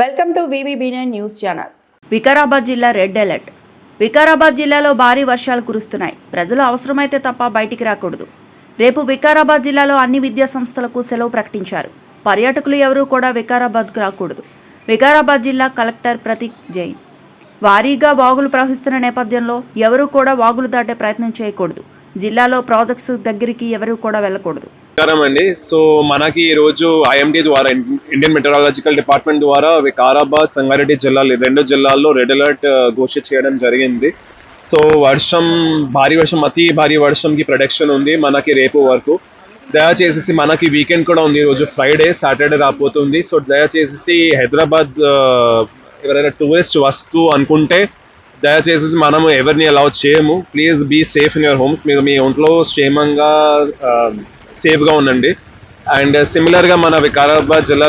Welcome to VVB9 news channel. Vikarabad జిల్లా red alert. Vikarabad జిల్లాలో భారీ వర్షాలు కురుస్తున్నాయి. ప్రజలు అవసరమైతే తప్ప బయటికి రాకూడదు. రేపు వికారాబాద్ జిల్లాలో అన్ని విద్యా సంస్థలకు సెలవు ప్రకటించారు. పర్యాటకులు ఎవరూ కూడా వికారాబాద్కు రాకూడదు. వికారాబాద్ జిల్లా కలెక్టర్ ప్రతీక్ జైన్. భారీగా వాగులు ప్రవహిస్తున్న నేపథ్యంలో ఎవరూ కూడా వాగులు దాటే ప్రయత్నం చేయకూడదు. జిల్లాలో ప్రాజెక్ట్స్ దగ్గరికి ఎవరూ కూడా వెళ్ళకూడదు. నమస్కారం అండి. సో మనకి ఈ రోజు IMD ద్వారా ఇండియన్ మెటరాలజికల్ డిపార్ట్మెంట్ ద్వారా వికారాబాద్, సంగారెడ్డి జిల్లాలు రెండు జిల్లాల్లో రెడ్ అలర్ట్ ఘోషిత చేయడం జరిగింది. సో భారీ వర్షం, అతి భారీ వర్షంకి ప్రొడక్షన్ ఉంది మనకి రేపు వరకు. దయచేసి మనకి వీకెండ్ కూడా ఉంది. ఈరోజు ఫ్రైడే, సాటర్డే రాబోతుంది. సో దయచేసి హైదరాబాద్ ఎవరైనా టూరిస్ట్ వస్తూ అనుకుంటే దయచేసి మనము ఎవరిని అలౌ చేయము. Please be safe in your homes. మీరు మీ ఒంట్లో క్షేమంగా సేఫ్గా ఉండండి. అండ్ సిమిలర్గా మన వికారాబాద్ జిల్లా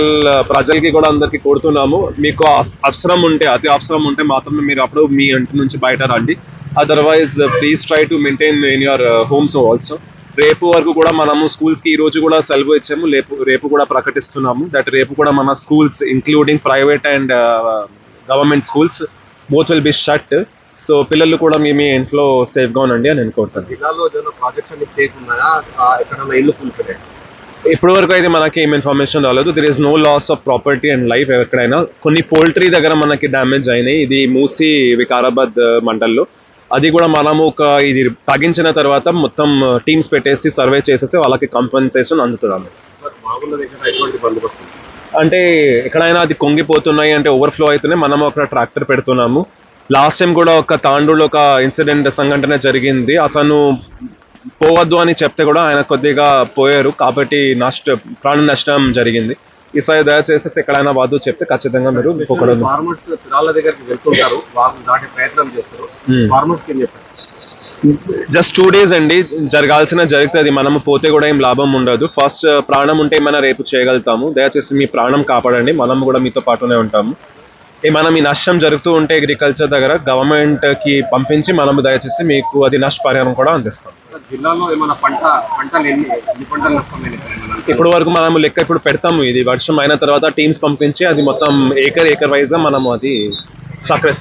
ప్రజలకి కూడా అందరికీ కోరుతున్నాము, మీకు అవసరం ఉంటే, అతి అవసరం ఉంటే మాత్రమే మీరు అప్పుడు మీ ఇంటి నుంచి బయట రండి. Otherwise please try to maintain in your homes also. రేపు వరకు కూడా మనము స్కూల్స్కి ఈరోజు కూడా సెలవు ఇచ్చాము. రేపు కూడా ప్రకటిస్తున్నాము దట్ రేపు కూడా మన schools including private and government schools both will be shut. So పిల్లలు కూడా మీ ఇంట్లో సేఫ్గా ఉండండి అని అనుకుంటాను. ఇప్పటి వరకు అయితే మనకి ఏం ఇన్ఫర్మేషన్ రాలేదు. There is no loss of property and life. ఎక్కడైనా కొన్ని పోల్ట్రీ దగ్గర మనకి డ్యామేజ్ అయినాయి. ఇది మూసి వికారాబాద్ మండల్లో. అది కూడా మనము ఇది తగ్గించిన తర్వాత మొత్తం టీమ్స్ పెట్టేసి సర్వే చేసేసి వాళ్ళకి కంపెన్సేషన్ అందుతుంది. అంటే ఎక్కడైనా అది కొంగిపోతున్నాయి అంటే ఓవర్ఫ్లో అవుతున్నాయి, మనము ఒక ట్రాక్టర్ పెడుతున్నాము. లాస్ట్ టైం కూడా ఒక తాండూలో ఒక సంఘటన జరిగింది. అతను పోవద్దు అని చెప్తే కూడా ఆయన కొద్దిగా పోయారు, కాబట్టి ప్రాణ నష్టం జరిగింది. ఈసారి దయచేసి ఎక్కడైనా వద్దు చెప్తే ఖచ్చితంగా మీరు జస్ట్ 2 days అండి జరుగుతుంది. మనము పోతే కూడా ఏం లాభం ఉండదు. ఫస్ట్ ప్రాణం ఉంటే ఏమైనా రేపు చేయగలుగుతాము. దయచేసి మీ ప్రాణం కాపాడండి, మనము కూడా మీతో పాటునే ఉంటాము. ఏమైనా మీ నష్టం జరుగుతూ ఉంటే అగ్రికల్చర్ దగ్గర గవర్నమెంట్కి పంపించి మనము దయచేసి మీకు అది నష్టపరిహారం కూడా అందిస్తాం. జిల్లాలో ఏమైనా పంటలు ఇప్పుడు వరకు మనము లెక్క ఇప్పుడు పెడతాము. ఇది వర్షం అయిన తర్వాత టీమ్స్ పంపించి అది మొత్తం ఏకర్ వైజ్గా మనము అది సక్సెస్